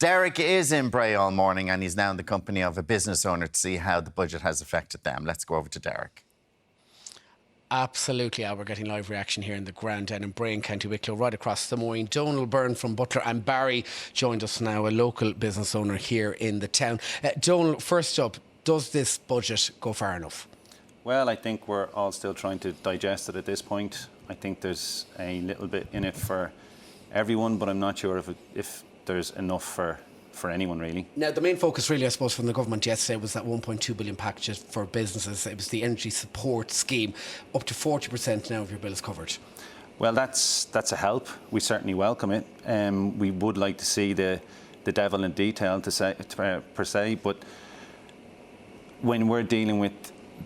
Derek is in Bray all morning and he's now in the company of a business owner to see how the budget has affected them. Let's go over to Derek. Absolutely, we're getting live reaction here in the Grand End in Bray in County Wicklow, right across the Moyne. Donal Byrne from Butler and Barry joined us now, a local business owner here in the town. Donal, first up, does this budget go far enough? Well, I think we're all still trying to digest it at this point. I think there's a little bit in it for everyone, but I'm not sure if there's enough for anyone, really. Now, the main focus really, I suppose, from the government yesterday was that 1.2 billion package for businesses. It was the energy support scheme. Up to 40% now of your bill is covered. Well, that's a help. We certainly welcome it. We would like to see the devil in detail per se, but when we're dealing with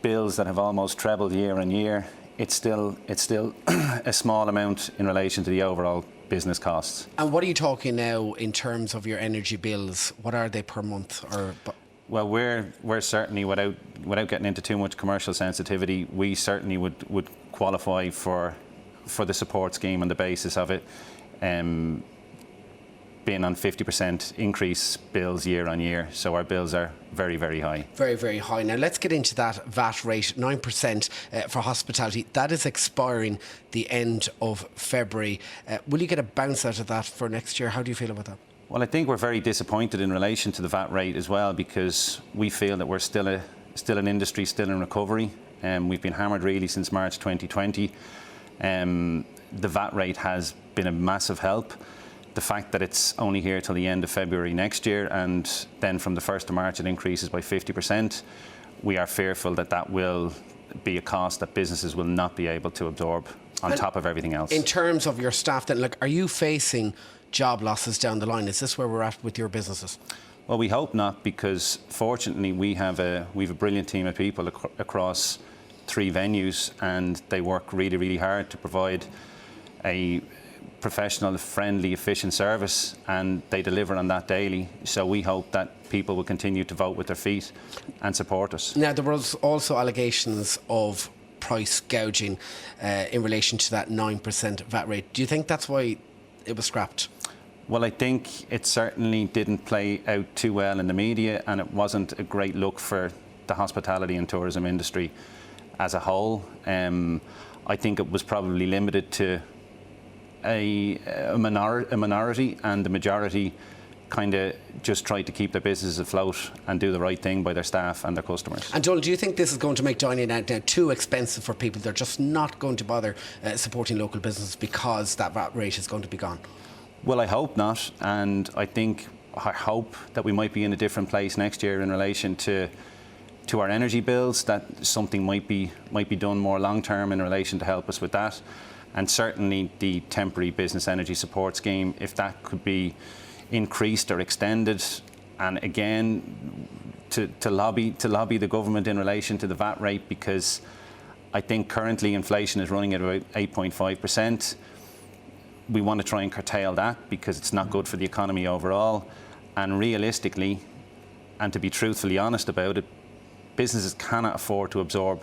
bills that have almost trebled year on year, it's still a small amount in relation to the overall business costs. And what are you talking now in terms of your energy bills? What are they per month? Well, we're certainly, without getting into too much commercial sensitivity, we certainly would qualify for the support scheme on the basis of it being on 50% increase bills year on year. So our bills are very, very high. Very, very high. Now let's get into that VAT rate, 9% for hospitality. That is expiring the end of February. Will you get a bounce out of that for next year? How do you feel about that? Well, I think we're very disappointed in relation to the VAT rate as well, because we feel that we're still an industry still in recovery. We've been hammered really since March 2020. The VAT rate has been a massive help. The fact that it's only here till the end of February next year, and then from the 1st of March it increases by 50%, we are fearful that that will be a cost that businesses will not be able to absorb on top of everything else. In terms of your staff then, are you facing job losses down the line? Is this where we're at with your businesses? Well, we hope not, because fortunately we have a brilliant team of people across 3 venues, and they work really, really hard to provide a professional, friendly, efficient service, and they deliver on that daily. So we hope that people will continue to vote with their feet and support us. Now, there was also allegations of price gouging in relation to that 9% VAT rate. Do you think that's why it was scrapped? Well, I think it certainly didn't play out too well in the media, and it wasn't a great look for the hospitality and tourism industry as a whole. I think it was probably limited to a minority, and the majority kind of just tried to keep their businesses afloat and do the right thing by their staff and their customers. And Donal, do you think this is going to make dining out now too expensive for people? They're just not going to bother supporting local businesses because that VAT rate is going to be gone? Well, I hope not, and I hope that we might be in a different place next year in relation to our energy bills, that something might be done more long term in relation to help us with that. And certainly the temporary business energy support scheme, if that could be increased or extended, and again to lobby the government in relation to the VAT rate, because I think currently inflation is running at about 8.5%. We want to try and curtail that because it's not good for the economy overall. And realistically, and to be truthfully honest about it, businesses cannot afford to absorb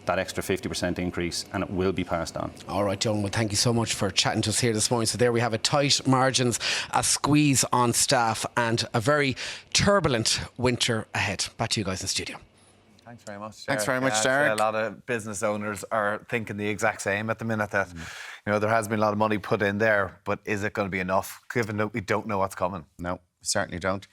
that extra 50% increase, and it will be passed on. All right, John, well, thank you so much for chatting to us here this morning. So there we have it, tight margins, a squeeze on staff, and a very turbulent winter ahead. Back to you guys in the studio. Thanks very much, Derek. Thanks very much, Derek. A lot of business owners are thinking the exact same at the minute, that there has been a lot of money put in there, but is it going to be enough, given that we don't know what's coming? No, certainly don't.